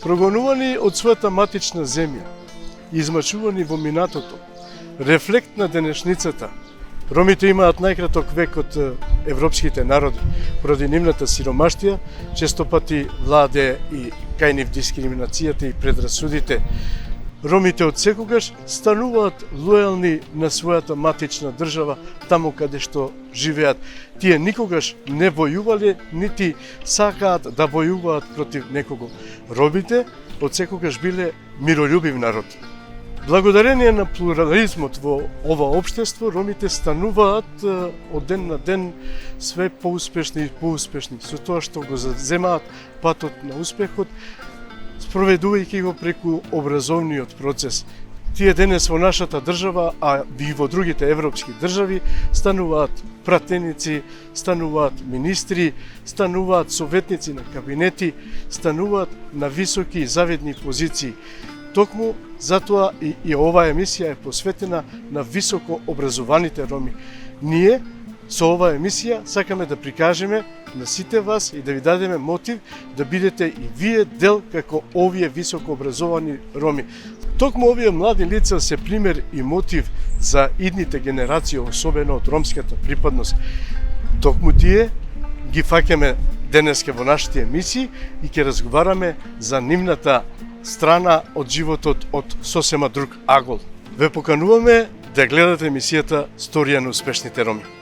Прогонувани од својата матична земја, измачувани во минатото, рефлект на денешницата, ромите имаат најкраток век од европските народи, поради нивната сиромаштија, често пати владе и кај нив дискриминацијата и предрасудите. Ромите од секогаш стануваат лојални на својата матична држава, таму каде што живеат. Тие никогаш не војувале, нити сакаат да војуваат против некого. Ромите од секогаш биле миролюбив народ. Благодарение на плурализмот во ова општество, ромите стануваат од ден на ден све поуспешни и поуспешни, со тоа што го заземаат патот на успехот, спроведувајќи го преку образовниот процес. Тие денес во нашата држава, а и во другите европски држави, стануваат пратеници, стануваат министри, стануваат советници на кабинети, стануваат на високи и завидни позиции. Токму затоа и оваа емисија е посветена на високо образованите роми. Ние со оваа емисија сакаме да прикажеме на сите вас и да ви дадеме мотив да бидете и вие дел како овие високо образовани роми. Токму овие млади лица се пример и мотив за идните генерации, особено од ромската припадност. Токму тие ги фаќаме денеска во нашите емисии и ќе разговараме за нивната страна од животот од сосема друг агол. Ве покануваме да гледате емисијата Сторија на успешните роми.